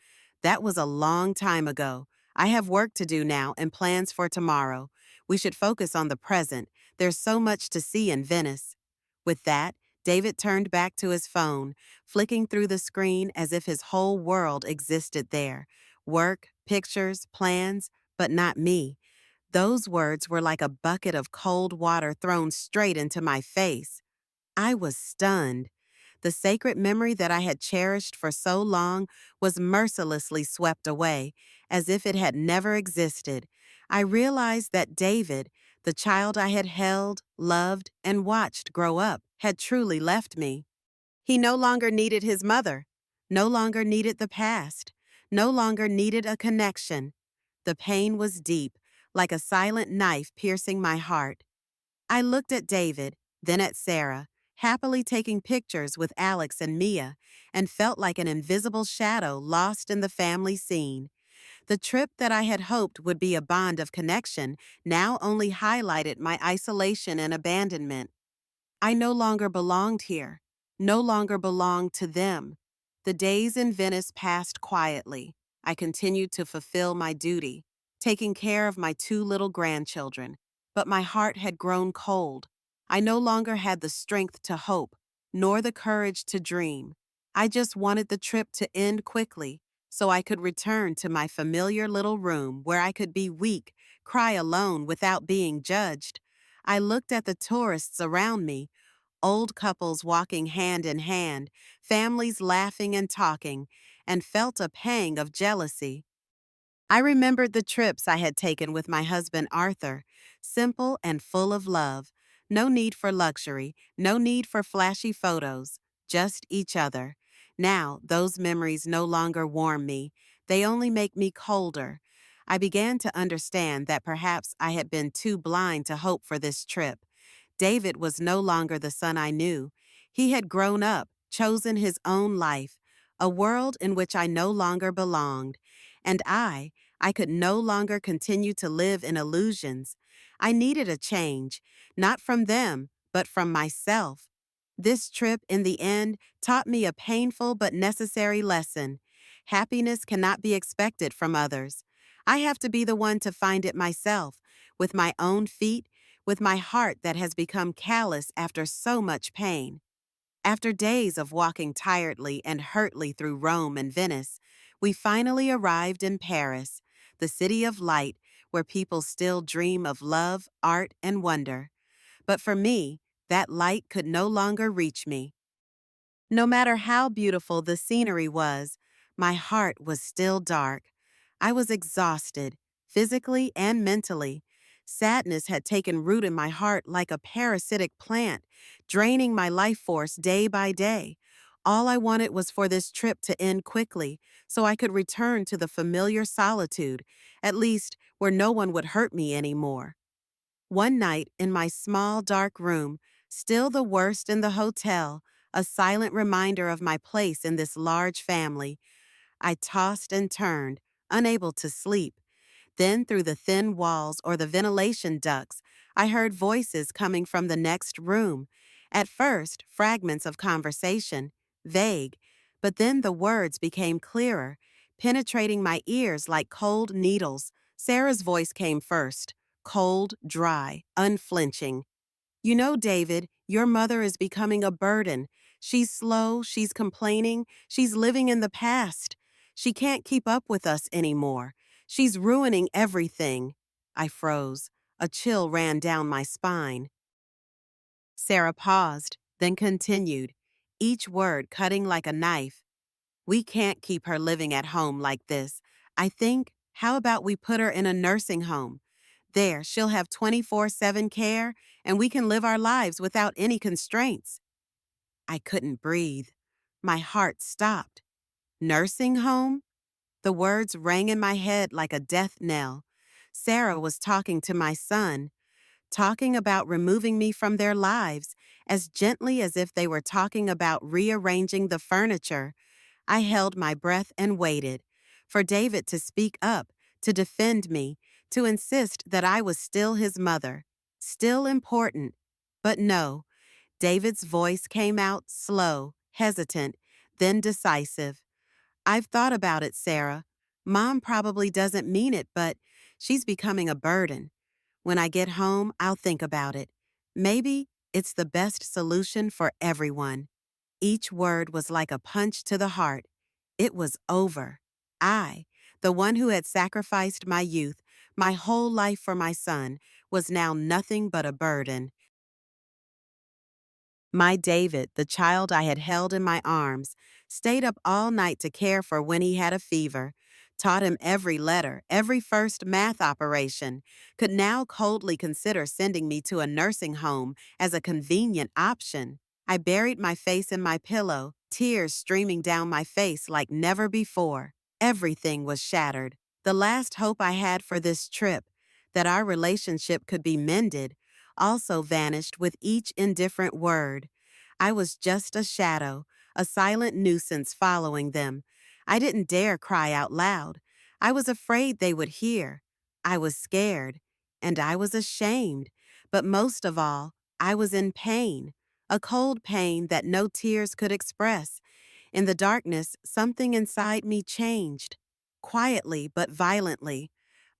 "that was a long time ago. I have work to do now and plans for tomorrow. We should focus on the present. There's so much to see in Venice." With that, David turned back to his phone, flicking through the screen as if his whole world existed there. Work, pictures, plans, but not me. Those words were like a bucket of cold water thrown straight into my face. I was stunned. The sacred memory that I had cherished for so long was mercilessly swept away, as if it had never existed. I realized that David, the child I had held, loved, and watched grow up, had truly left me. He no longer needed his mother, no longer needed the past, no longer needed a connection. The pain was deep, like a silent knife piercing my heart. I looked at David, then at Sarah, happily taking pictures with Alex and Mia, and felt like an invisible shadow lost in the family scene. The trip that I had hoped would be a bond of connection now only highlighted my isolation and abandonment. I no longer belonged here, no longer belonged to them. The days in Venice passed quietly. I continued to fulfill my duty, taking care of my two little grandchildren, but my heart had grown cold. I no longer had the strength to hope, nor the courage to dream. I just wanted the trip to end quickly, so I could return to my familiar little room where I could be weak, cry alone without being judged. I looked at the tourists around me, old couples walking hand in hand, families laughing and talking, and felt a pang of jealousy. I remembered the trips I had taken with my husband Arthur, simple and full of love. No need for luxury, no need for flashy photos, just each other. Now, those memories no longer warm me, they only make me colder. I began to understand that perhaps I had been too blind to hope for this trip. David was no longer the son I knew. He had grown up, chosen his own life, a world in which I no longer belonged. And I could no longer continue to live in illusions. I needed a change, not from them, but from myself. This trip, in the end, taught me a painful but necessary lesson. Happiness cannot be expected from others. I have to be the one to find it myself, with my own feet, with my heart that has become callous after so much pain. After days of walking tiredly and hurtly through Rome and Venice, we finally arrived in Paris, the city of light where people still dream of love, art, and wonder. But for me, that light could no longer reach me. No matter how beautiful the scenery was, my heart was still dark. I was exhausted, physically and mentally. Sadness had taken root in my heart like a parasitic plant, draining my life force day by day. All I wanted was for this trip to end quickly so I could return to the familiar solitude, at least where no one would hurt me anymore. One night, in my small, dark room, still the worst in the hotel, a silent reminder of my place in this large family, I tossed and turned, unable to sleep. Then, through the thin walls or the ventilation ducts, I heard voices coming from the next room. At first, fragments of conversation, vague, but then the words became clearer, penetrating my ears like cold needles. Sarah's voice came first, cold, dry, unflinching. You know, David, your mother is becoming a burden. She's slow, she's complaining, she's living in the past. She can't keep up with us anymore. She's ruining everything. I froze. A chill ran down my spine. Sarah paused, then continued, each word cutting like a knife. We can't keep her living at home like this. I think, how about we put her in a nursing home? There, she'll have 24/7 care, and we can live our lives without any constraints. I couldn't breathe. My heart stopped. Nursing home? The words rang in my head like a death knell. Sarah was talking to my son, talking about removing me from their lives as gently as if they were talking about rearranging the furniture. I held my breath and waited for David to speak up, to defend me, to insist that I was still his mother, still important. But no, David's voice came out slow, hesitant, then decisive. I've thought about it, Sarah. Mom probably doesn't mean it, but she's becoming a burden. When I get home, I'll think about it. Maybe it's the best solution for everyone. Each word was like a punch to the heart. It was over. I, the one who had sacrificed my youth, my whole life for my son, was now nothing but a burden. My David, the child I had held in my arms, stayed up all night to care for when he had a fever, taught him every letter, every first math operation, could now coldly consider sending me to a nursing home as a convenient option. I buried my face in my pillow, tears streaming down my face like never before. Everything was shattered. The last hope I had for this trip, that our relationship could be mended, also vanished with each indifferent word. I was just a shadow, a silent nuisance following them. I didn't dare cry out loud. I was afraid they would hear. I was scared, and I was ashamed. But most of all, I was in pain, a cold pain that no tears could express. In the darkness, something inside me changed, quietly but violently.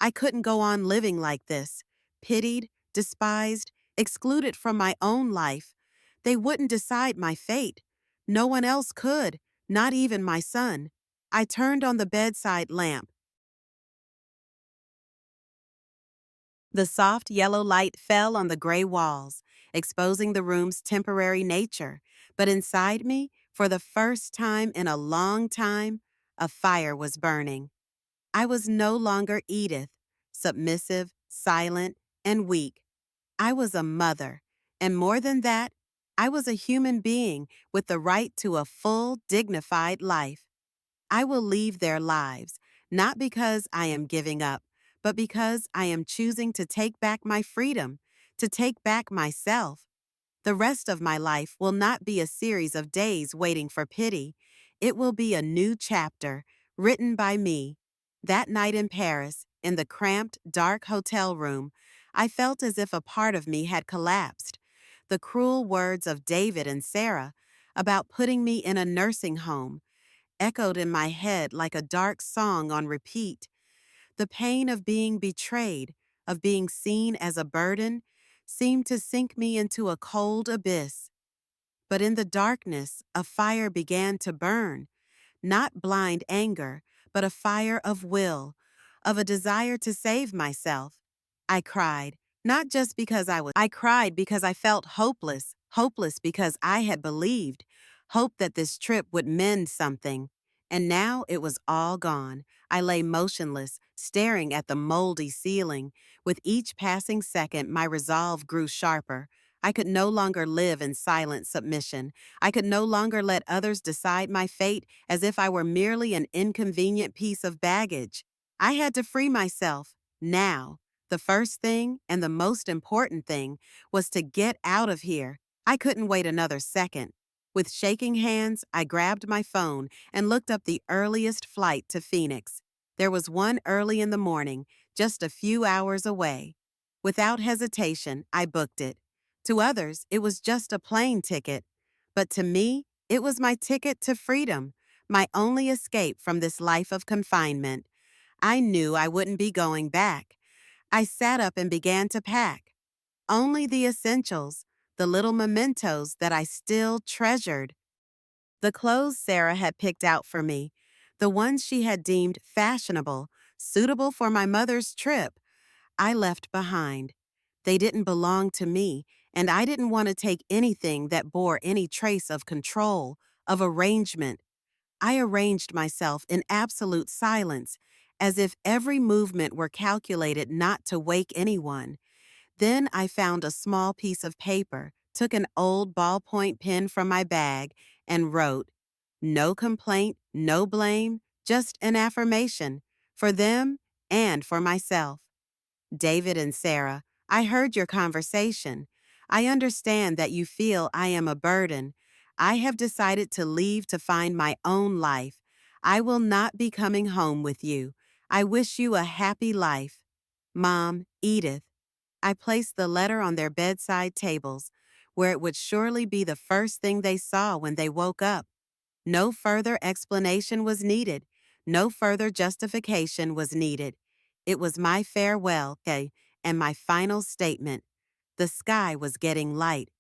I couldn't go on living like this, pitied, despised, excluded from my own life. They wouldn't decide my fate. No one else could, not even my son. I turned on the bedside lamp. The soft yellow light fell on the gray walls, exposing the room's temporary nature. But inside me, for the first time in a long time, a fire was burning. I was no longer Edith, submissive, silent, and weak. I was a mother, and more than that, I was a human being with the right to a full, dignified life. I will leave their lives, not because I am giving up, but because I am choosing to take back my freedom, to take back myself. The rest of my life will not be a series of days waiting for pity. It will be a new chapter, written by me. That night in Paris, in the cramped, dark hotel room, I felt as if a part of me had collapsed. The cruel words of David and Sarah about putting me in a nursing home echoed in my head like a dark song on repeat. The pain of being betrayed, of being seen as a burden, seemed to sink me into a cold abyss. But in the darkness, a fire began to burn, not blind anger, but a fire of will, of a desire to save myself. I cried, not just because I cried because I felt hopeless, hopeless because I had believed, hoped that this trip would mend something. And now it was all gone. I lay motionless, staring at the moldy ceiling. With each passing second, my resolve grew sharper. I could no longer live in silent submission. I could no longer let others decide my fate as if I were merely an inconvenient piece of baggage. I had to free myself, now. The first thing, and the most important thing, was to get out of here. I couldn't wait another second. With shaking hands, I grabbed my phone and looked up the earliest flight to Phoenix. There was one early in the morning, just a few hours away. Without hesitation, I booked it. To others, it was just a plane ticket. But to me, it was my ticket to freedom, my only escape from this life of confinement. I knew I wouldn't be going back. I sat up and began to pack. Only the essentials, the little mementos that I still treasured. The clothes Sarah had picked out for me, the ones she had deemed fashionable, suitable for my mother's trip, I left behind. They didn't belong to me, and I didn't want to take anything that bore any trace of control, of arrangement. I arranged myself in absolute silence, as if every movement were calculated not to wake anyone. Then I found a small piece of paper, took an old ballpoint pen from my bag, and wrote, "No complaint, no blame, just an affirmation, for them and for myself. David and Sarah, I heard your conversation. I understand that you feel I am a burden. I have decided to leave to find my own life. I will not be coming home with you. I wish you a happy life. Mom, Edith." I placed the letter on their bedside tables, where it would surely be the first thing they saw when they woke up. No further explanation was needed. No further justification was needed. It was my farewell, okay, and my final statement. The sky was getting light.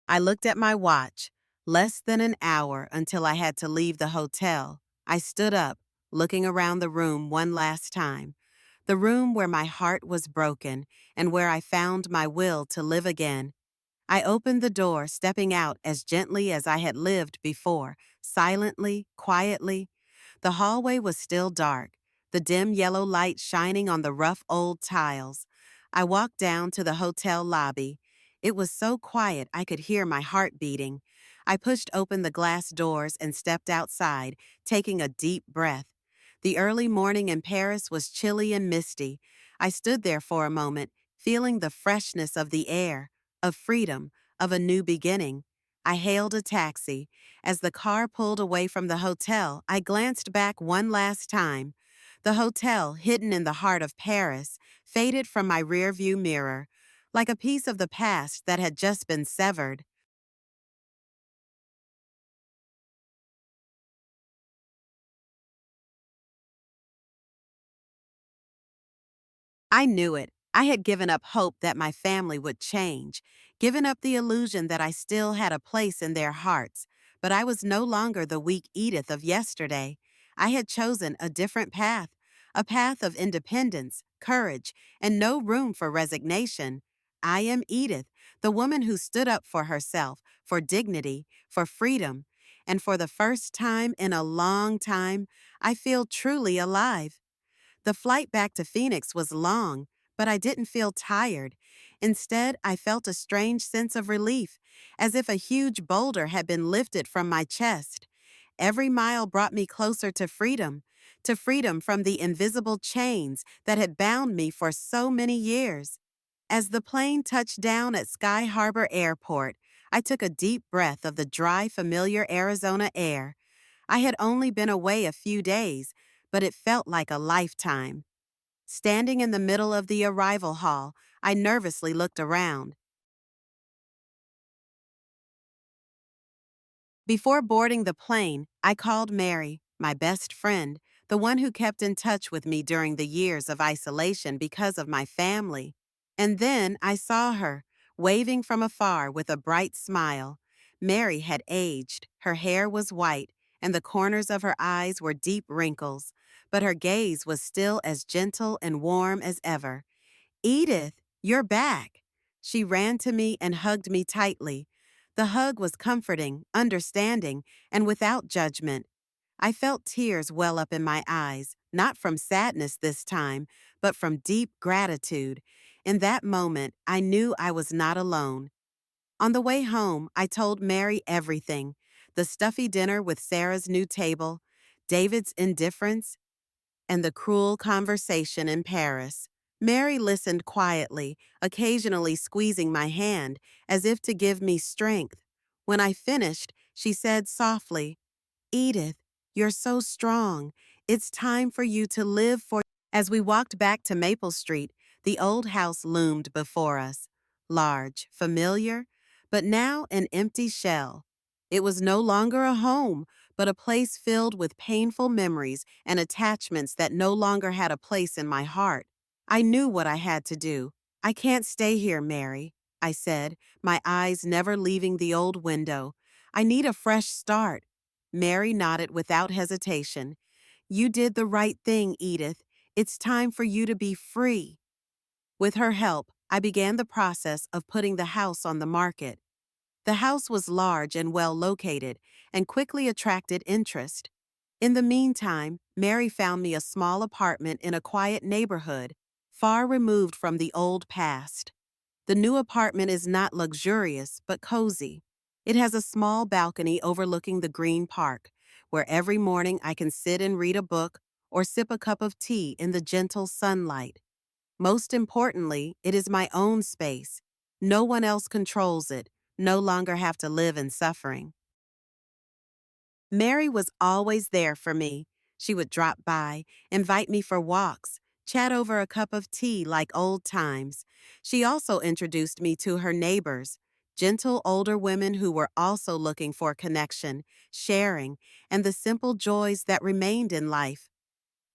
I looked at my watch. Less than an hour until I had to leave the hotel. I stood up, looking around the room one last time. The room where my heart was broken and where I found my will to live again. I opened the door, stepping out as gently as I had lived before, silently, quietly. The hallway was still dark, the dim yellow light shining on the rough old tiles. I walked down to the hotel lobby. It was so quiet I could hear my heart beating. I pushed open the glass doors and stepped outside, taking a deep breath. The early morning in Paris was chilly and misty. I stood there for a moment, feeling the freshness of the air, of freedom, of a new beginning. I hailed a taxi. As the car pulled away from the hotel, I glanced back one last time. The hotel, hidden in the heart of Paris, faded from my rearview mirror, like a piece of the past that had just been severed. I knew it. I had given up hope that my family would change, given up the illusion that I still had a place in their hearts. But I was no longer the weak Edith of yesterday. I had chosen a different path, a path of independence, courage, and no room for resignation. I am Edith, the woman who stood up for herself, for dignity, for freedom. And for the first time in a long time, I feel truly alive. The flight back to Phoenix was long, but I didn't feel tired. Instead, I felt a strange sense of relief, as if a huge boulder had been lifted from my chest. Every mile brought me closer to freedom from the invisible chains that had bound me for so many years. As the plane touched down at Sky Harbor Airport, I took a deep breath of the dry, familiar Arizona air. I had only been away a few days, but it felt like a lifetime. Standing in the middle of the arrival hall, I nervously looked around. Before boarding the plane, I called Mary, my best friend, the one who kept in touch with me during the years of isolation because of my family. And then I saw her, waving from afar with a bright smile. Mary had aged, her hair was white, and the corners of her eyes were deep wrinkles, but her gaze was still as gentle and warm as ever. "Edith, you're back." She ran to me and hugged me tightly. The hug was comforting, understanding, and without judgment. I felt tears well up in my eyes, not from sadness this time, but from deep gratitude. In that moment, I knew I was not alone. On the way home, I told Mary everything: the stuffy dinner with Sarah's new table, David's indifference, and the cruel conversation in Paris. Mary listened quietly, occasionally squeezing my hand as if to give me strength. When I finished, she said softly, "Edith, you're so strong. It's time for you to live for." As we walked back to Maple Street, the old house loomed before us, large, familiar, but now an empty shell. It was no longer a home, but a place filled with painful memories and attachments that no longer had a place in my heart. I knew what I had to do. "I can't stay here, Mary," I said, my eyes never leaving the old window. "I need a fresh start." Mary nodded without hesitation. "You did the right thing, Edith. It's time for you to be free." With her help, I began the process of putting the house on the market. The house was large and well located, and quickly attracted interest. In the meantime, Mary found me a small apartment in a quiet neighborhood, far removed from the old past. The new apartment is not luxurious, but cozy. It has a small balcony overlooking the green park, where every morning I can sit and read a book or sip a cup of tea in the gentle sunlight. Most importantly, it is my own space. No one else controls it, no longer have to live in suffering. Mary was always there for me. She would drop by, invite me for walks, chat over a cup of tea like old times. She also introduced me to her neighbors, gentle older women who were also looking for connection, sharing, and the simple joys that remained in life.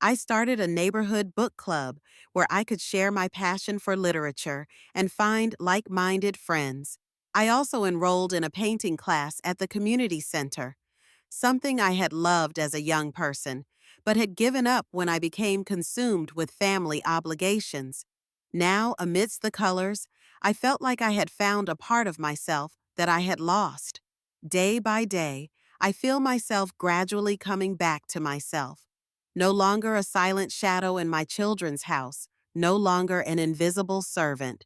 I started a neighborhood book club where I could share my passion for literature and find like-minded friends. I also enrolled in a painting class at the community center, something I had loved as a young person, but had given up when I became consumed with family obligations. Now, amidst the colors, I felt like I had found a part of myself that I had lost. Day by day, I feel myself gradually coming back to myself. No longer a silent shadow in my children's house, no longer an invisible servant.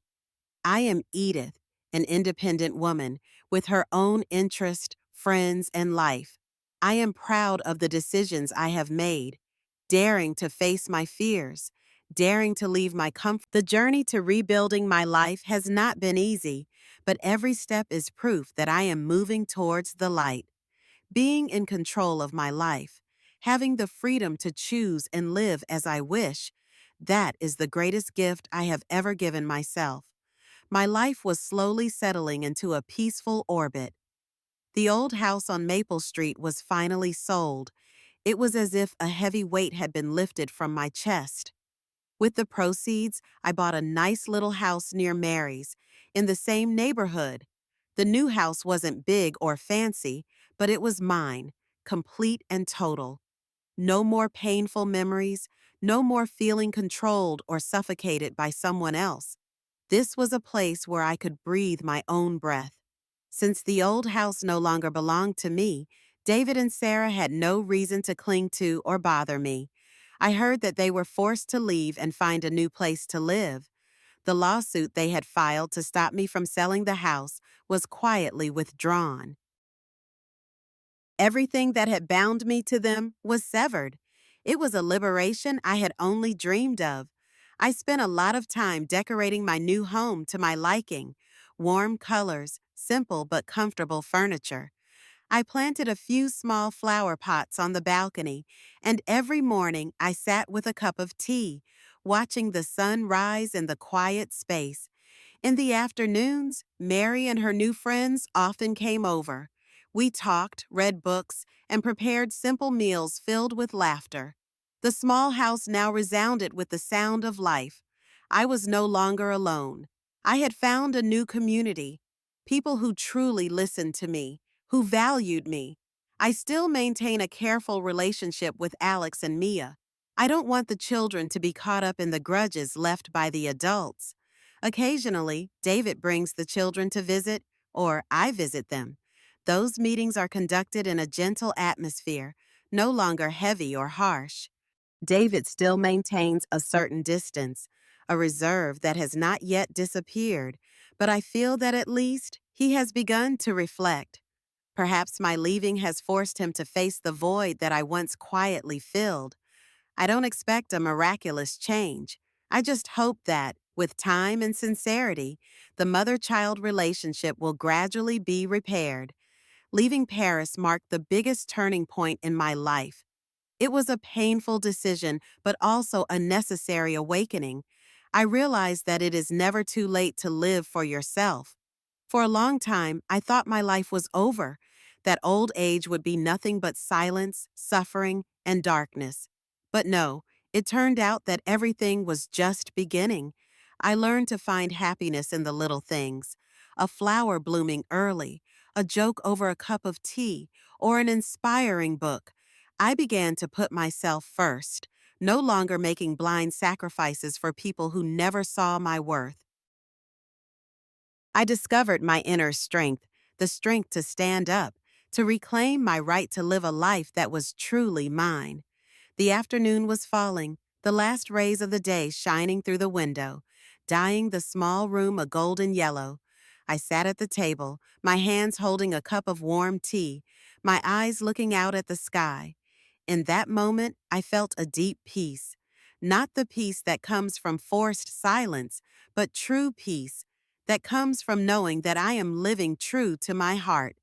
I am Edith, an independent woman with her own interest, friends, and life. I am proud of the decisions I have made, daring to face my fears, daring to leave my comfort. The journey to rebuilding my life has not been easy, but every step is proof that I am moving towards the light. Being in control of my life, having the freedom to choose and live as I wish, that is the greatest gift I have ever given myself. My life was slowly settling into a peaceful orbit. The old house on Maple Street was finally sold. It was as if a heavy weight had been lifted from my chest. With the proceeds, I bought a nice little house near Mary's, in the same neighborhood. The new house wasn't big or fancy, but it was mine, complete and total. No more painful memories, no more feeling controlled or suffocated by someone else. This was a place where I could breathe my own breath. Since the old house no longer belonged to me, David and Sarah had no reason to cling to or bother me. I heard that they were forced to leave and find a new place to live. The lawsuit they had filed to stop me from selling the house was quietly withdrawn. Everything that had bound me to them was severed. It was a liberation I had only dreamed of. I spent a lot of time decorating my new home to my liking: warm colors, simple but comfortable furniture. I planted a few small flower pots on the balcony, and every morning I sat with a cup of tea, watching the sun rise in the quiet space. In the afternoons, Mary and her new friends often came over. We talked, read books, and prepared simple meals filled with laughter. The small house now resounded with the sound of life. I was no longer alone. I had found a new community, people who truly listened to me, who valued me. I still maintain a careful relationship with Alex and Mia. I don't want the children to be caught up in the grudges left by the adults. Occasionally, David brings the children to visit, or I visit them. Those meetings are conducted in a gentle atmosphere, no longer heavy or harsh. David still maintains a certain distance, a reserve that has not yet disappeared, but I feel that at least he has begun to reflect. Perhaps my leaving has forced him to face the void that I once quietly filled. I don't expect a miraculous change. I just hope that, with time and sincerity, the mother child relationship will gradually be repaired. Leaving Paris marked the biggest turning point in my life. It was a painful decision, but also a necessary awakening. I realized that it is never too late to live for yourself. For a long time, I thought my life was over, that old age would be nothing but silence, suffering, and darkness. But no, it turned out that everything was just beginning. I learned to find happiness in the little things: a flower blooming early, a joke over a cup of tea, or an inspiring book. I began to put myself first, no longer making blind sacrifices for people who never saw my worth. I discovered my inner strength, the strength to stand up, to reclaim my right to live a life that was truly mine. The afternoon was falling, the last rays of the day shining through the window, dyeing the small room a golden yellow. I sat at the table, my hands holding a cup of warm tea, my eyes looking out at the sky. In that moment, I felt a deep peace. Not the peace that comes from forced silence, but true peace that comes from knowing that I am living true to my heart.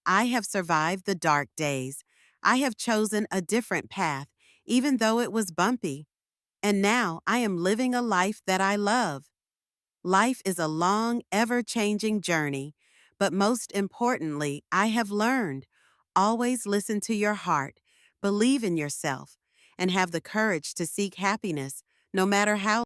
I have survived the dark days. I have chosen a different path, even though it was bumpy. And now I am living a life that I love. Life is a long, ever-changing journey, but most importantly, I have learned: always listen to your heart, believe in yourself, and have the courage to seek happiness, no matter how